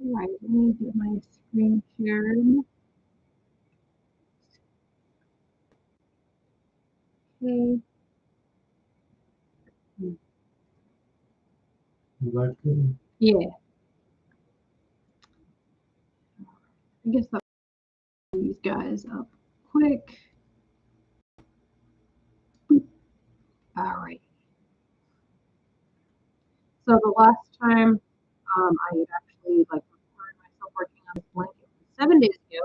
All right, let me get my screen shared. Okay. Yeah. I guess I'll these guys up quick. All right. So the last time I had actually recorded myself working on this blanket was 7 days ago,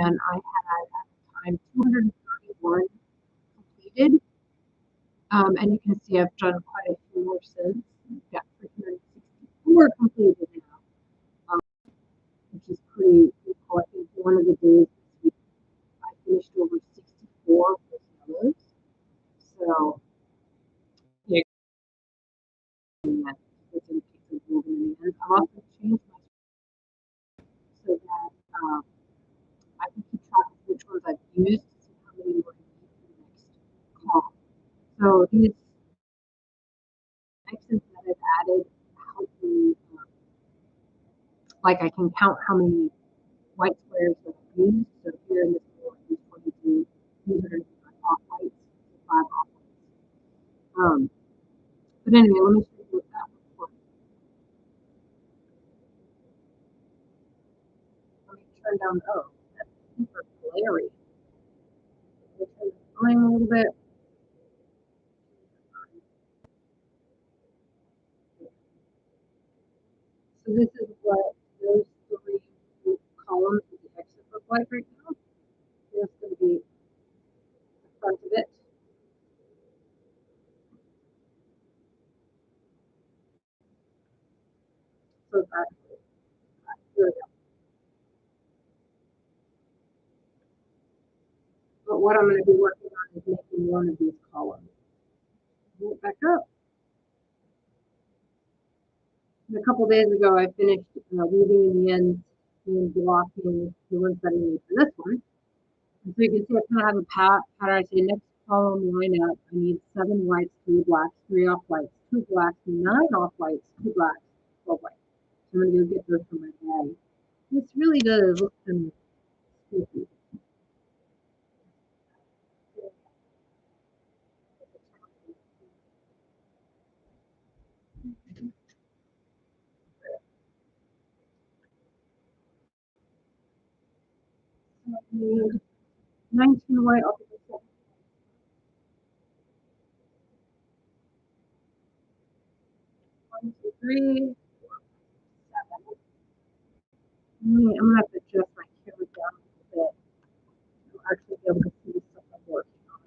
and I had at the time 231 completed. And you can see I've done quite a few more since. I've got 364 completed now, which is pretty cool. I think one of the days this week I finished over 64 yellows. So yeah, it's moving in the end. I've also changed my so that I can keep track of which ones I've used to see how many more I need for the next call. So these sections that I've added help me, I can count how many white squares that I've used. So here in this one, I used 22, these are off whites, 5 off whites. But anyway, let me show you what that looks like. Let me turn down, oh, that's super glary. Let me turn the flame a little bit. So this is what those 3 columns of the exit look like right now. Here's going to be the front of it. So actually, here we go. But what I'm going to be working on is making one of these columns. Pull it back up. And a couple days ago, I finished weaving in the ends and blocking the ones that I need for this one. And so you can see I kind of have a pattern. I say next column line up. I need 7 whites, 3 blacks, 3 off whites, 2 blacks, 9 off whites, 2 blacks, 12 whites. So I'm going to go get those from my bag. This really does look kind of spooky. So I need 19 white off of the 7. 1, 2, 3, 4, 5, 7. I'm gonna have to adjust my camera down a little bit to actually be able to see the stuff I'm working on.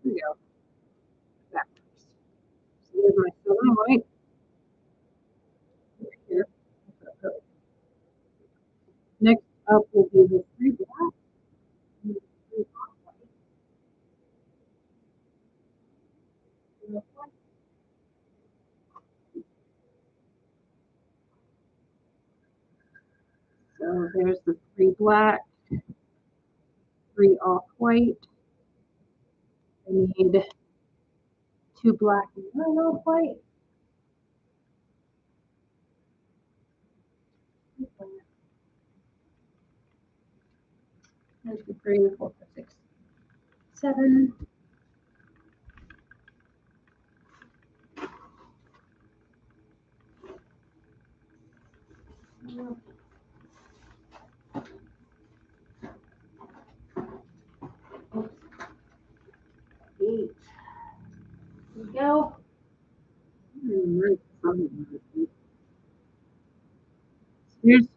Here we go. Backwards. So there's my 7 white right here. Next up will be the 3 black and the 3 off white. So there's the 3 black, 3 off white. I need 2 black and 1 off white. There's the 3, 4, 5, 6, 7. Eight. There we go. Here's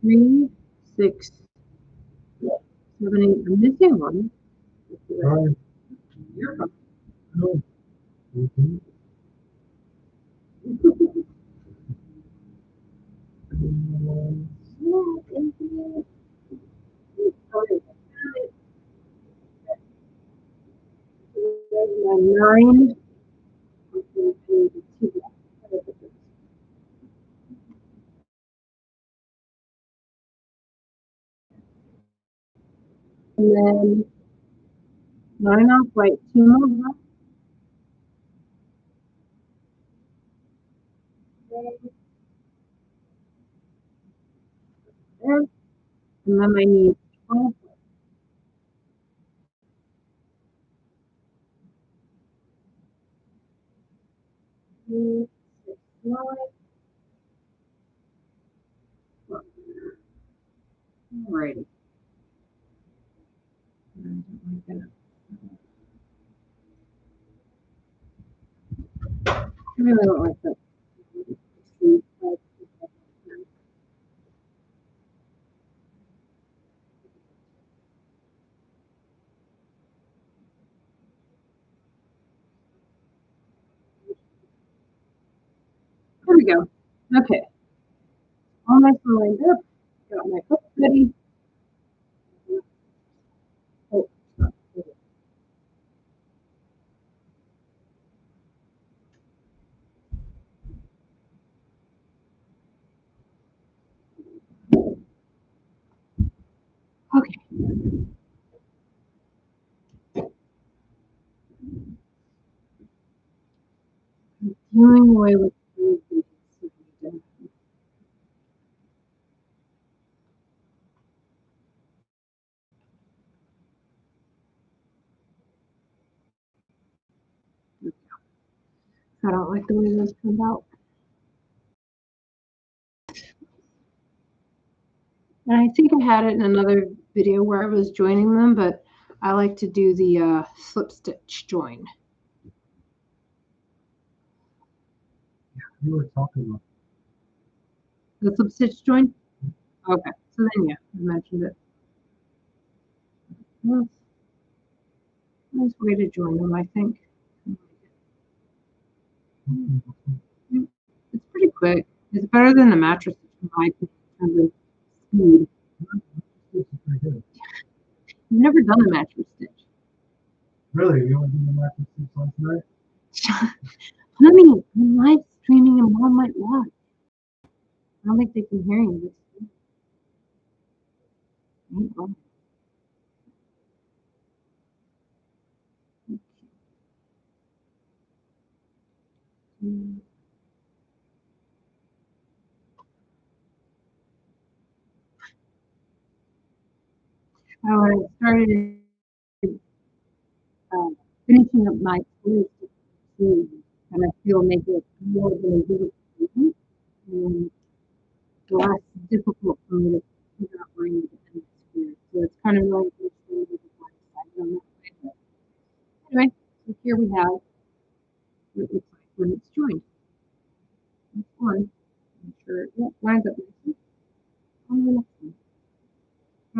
3, 6, 7, 8. I'm missing one. You're fine. No. Mm-hmm. Nine. And then Not enough. Wait, two more left. There. And then I need 12. 3, 6, 9. Alrighty. I really don't like that. There we go. Okay. All nice and lined up. Got my hook ready. Oh, okay. Doing away with food. I don't like the way this turned out. And I think I had it in another video where I was joining them, but I like to do the slip stitch join. You were talking about the slip stitch join? Okay, so then yeah, I mentioned it. Well, nice way to join them, I think. It's pretty quick. It's better than the mattress in my opinion in terms of speed. this is pretty good. I've never done a mattress stitch. Really? You only did the mattress six last night? Honey, I'm live streaming and mom might watch. I don't think they can hear you. Oh, when I started finishing up my school too, and I feel make it more than a good student, and less difficult for me to figure out where I need to end this year. So it's kind of like which way to decide on that way. But anyway, so here we have what it looks like when it's joined. It's fun. I'm sure it lines up nicely on the next one.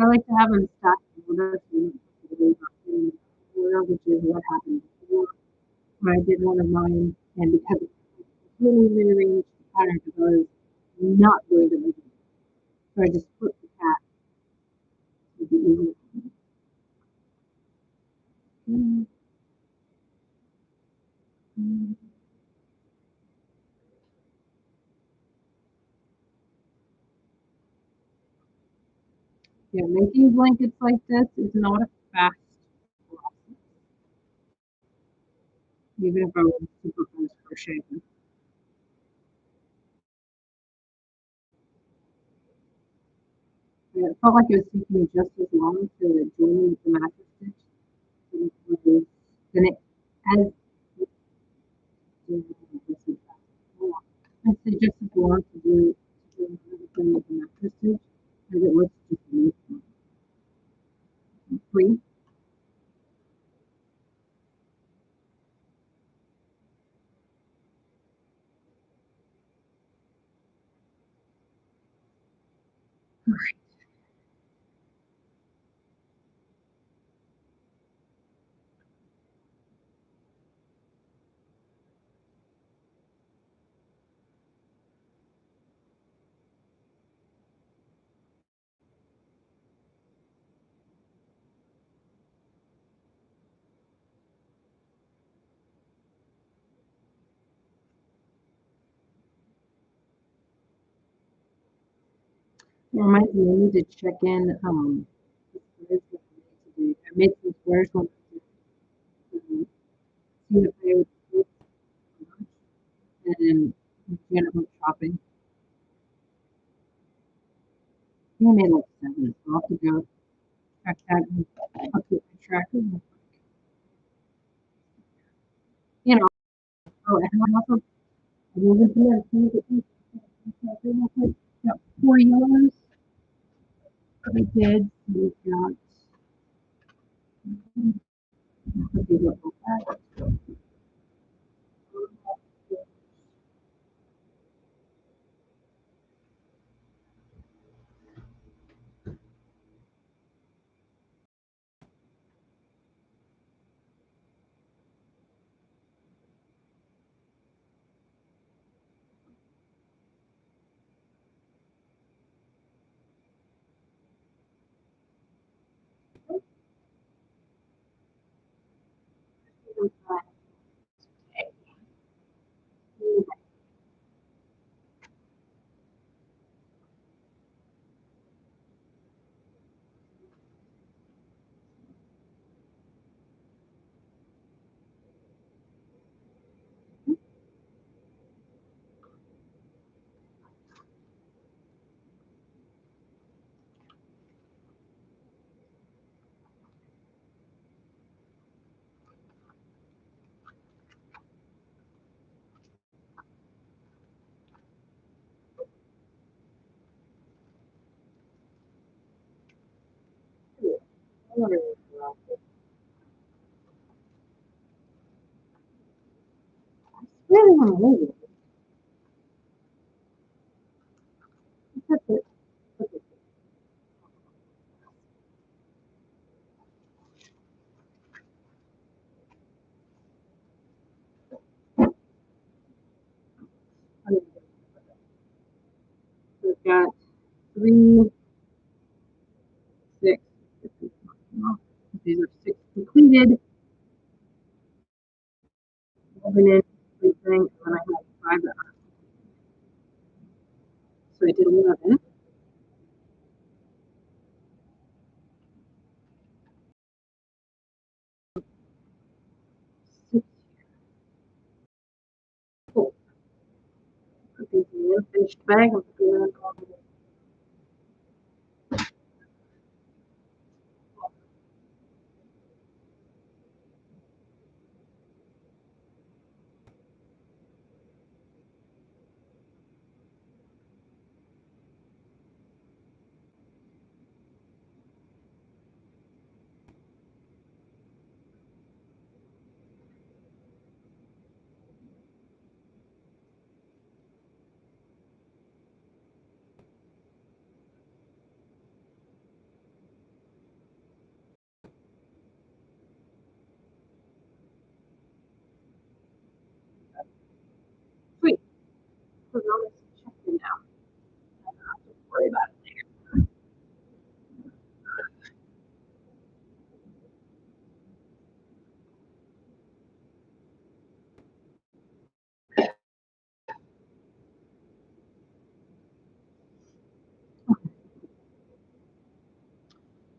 I like to have them stacked in order so you don't have to worry about getting order, which is what happened before when I did one of mine, and because it's really rearranged the pattern because I was not doing it. So I just put the cat to be easy. Mm, mm. Yeah, making blankets like this is not a fast process, even if I was super fast crocheting. Yeah, it felt like it was taking me just as long to join with the mattress stitch than it as I'd say just as long to do everything with the mattress stitch as it was to do free. It reminds me, I need to check in. I made some squares one. see if they would do lunch, and then Janet went shopping. I think I made like 7, so I'll have to go check that and update my tracker. You know, oh, and I also I moved into medicine. Got 4 yellows. I did. We've got a big little bag. Really want to leave it. That's it. We've got 3, 6. These are 6 completed. 11 in, 3 things, and then I have 5 that are. So I did 11. Six. Cool. Put these in the unfinished bag. I'm putting them in the sweet. So now let's check it now. I don't have to worry about it later.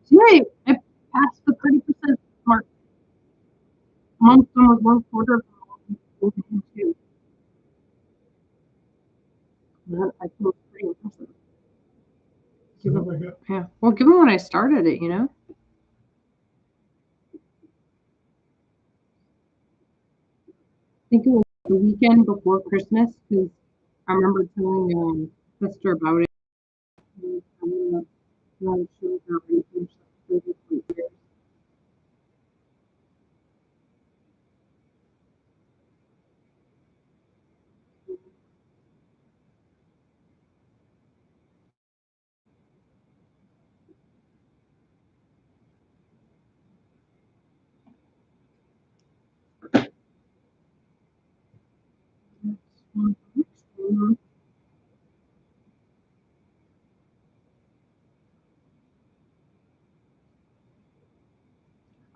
So yeah, I passed the 30% mark. Milestone was 1/4 of what we moved into. That I feel pretty impressive. Sounds like it. Yeah. Well, given when I started it, I think it was the weekend before Christmas because I remember telling Sister about it. And I'm not sure if they're ready to finish that 30 years.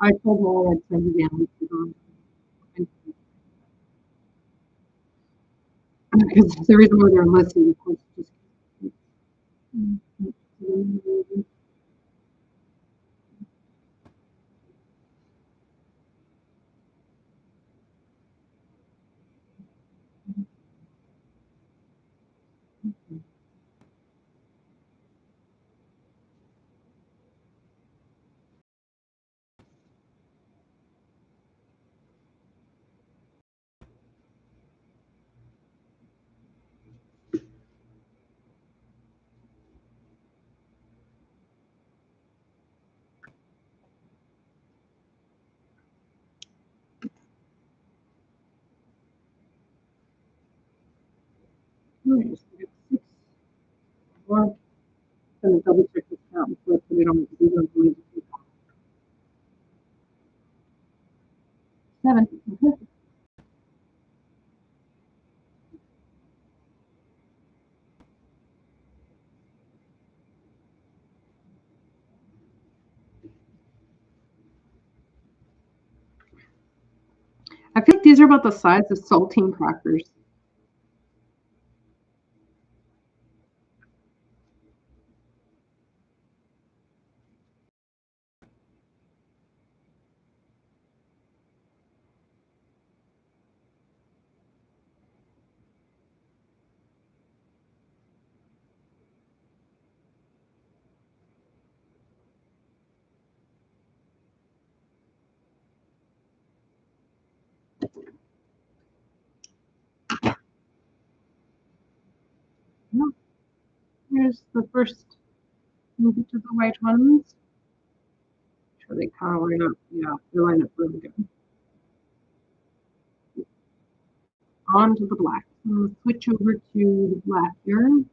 I told Wally I'd send you down because the reason why they're listening, of course, just gonna double check this out before I put it on. Because I'm going to do that. 7. Mhm. I feel like these are about the size of saltine crackers. No. Here's the first move to the white ones. Sure they kind of line up. Yeah, they line up really good. On to the black. Switch over to the black yarn.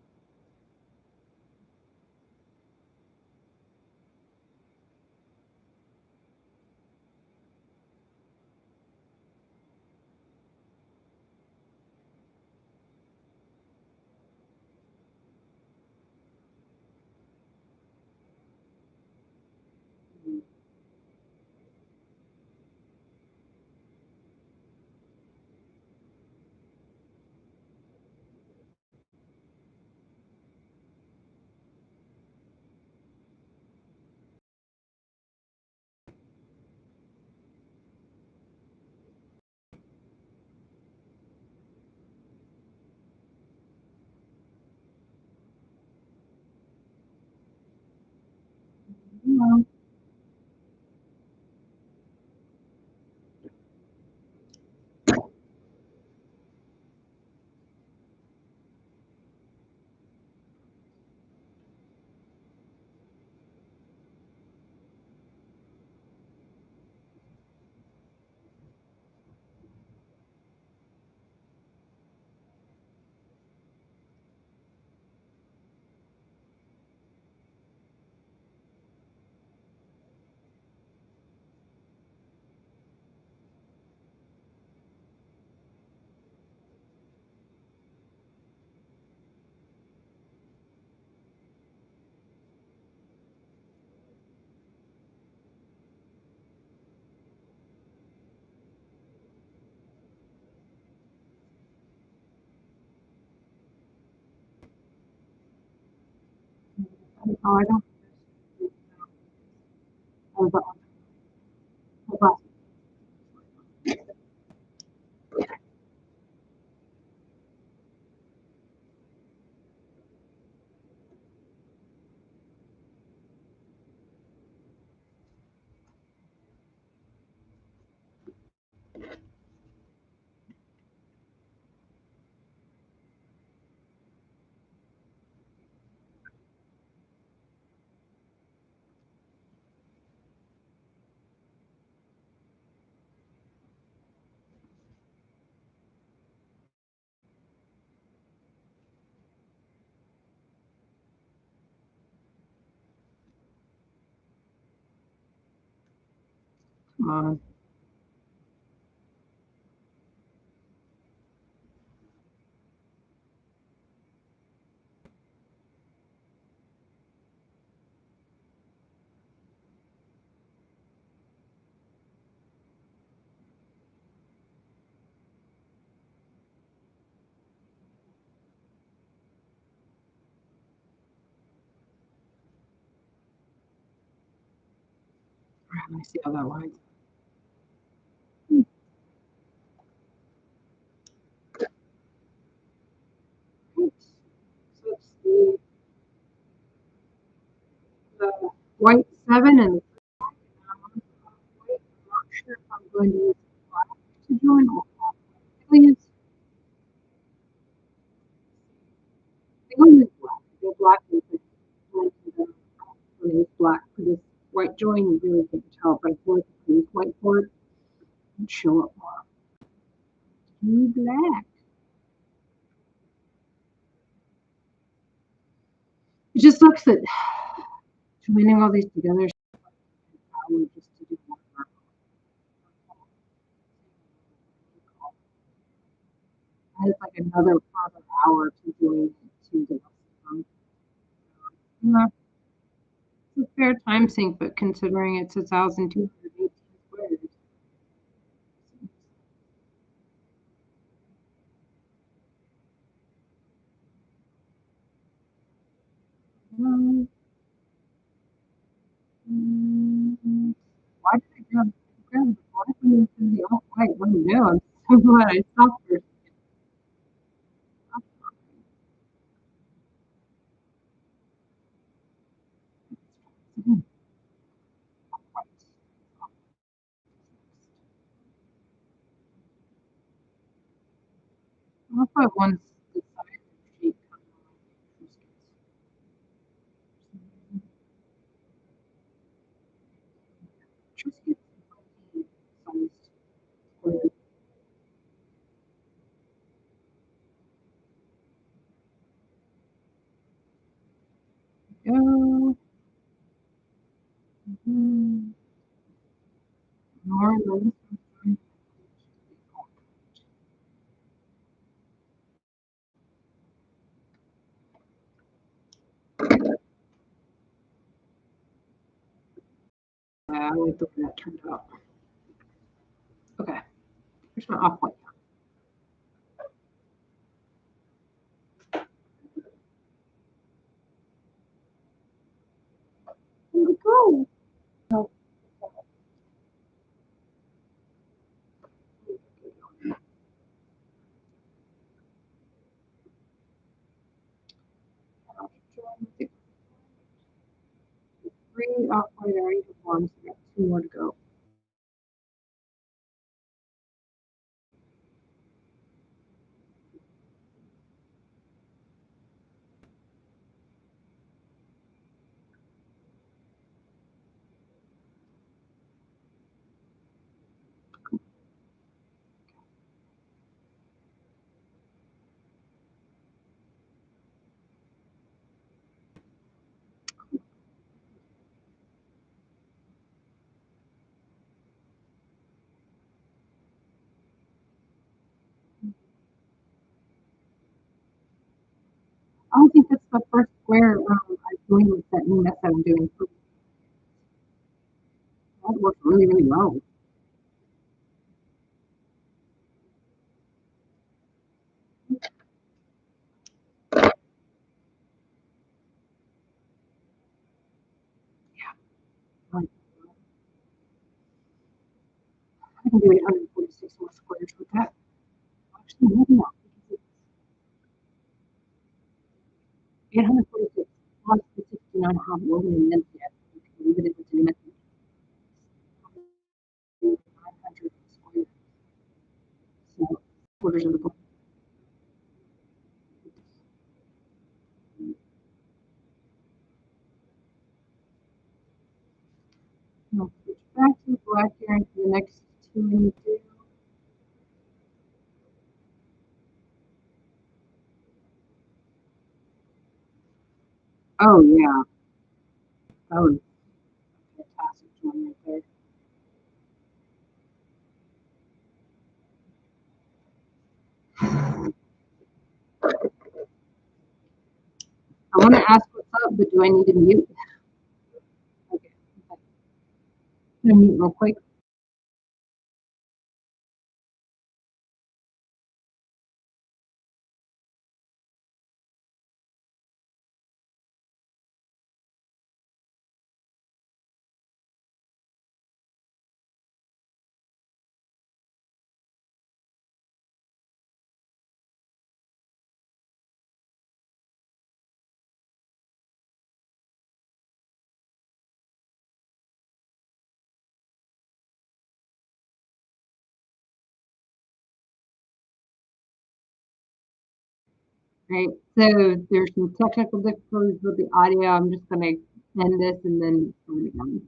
Yeah. Oh, I don't. Oh, but, oh, but. Come on. Let me see how that lines. Right. So it's the white 7 and the black. And I'm not sure if I'm going to use black to join or not. I think I'm going to use black. The black is going to the I'm going to use black for this white join. You really can't tell, but I feel like if I use white for it, it'd show up more. Do black. just sucks that joining all these together is probably just to do one work. I had like another further hour to doing it to the rest. Yeah, it's a fair time sink, but considering it's 1,218 squares. Um, why did I grab the black one into the off-white window? I'm so glad I stopped for a second. I'll put one the side of the sheet kind of like Triscuits sized squares. Go. More than I like the way that turned out. Okay, here's my off-white. Here we go. Three off-white already performed, so I got two more to go. I don't think that's the first square I'm doing with that new method I'm doing. That works really, really well. Like, I can do 846 more squares with that. Actually, maybe not. Because it's 846 plus the 69 I have woven in mince yet. You can leave it if it's in mince. 900 squares. So, quarters of the book. I'll switch back to black here and for the next two and do. Oh, yeah. That was a fantastic one right there. I want to ask what's up, but do I need to mute? Okay. I'm gonna mute real quick. Right. So there's some technical difficulties with the audio. I'm just gonna end this and then turn it on.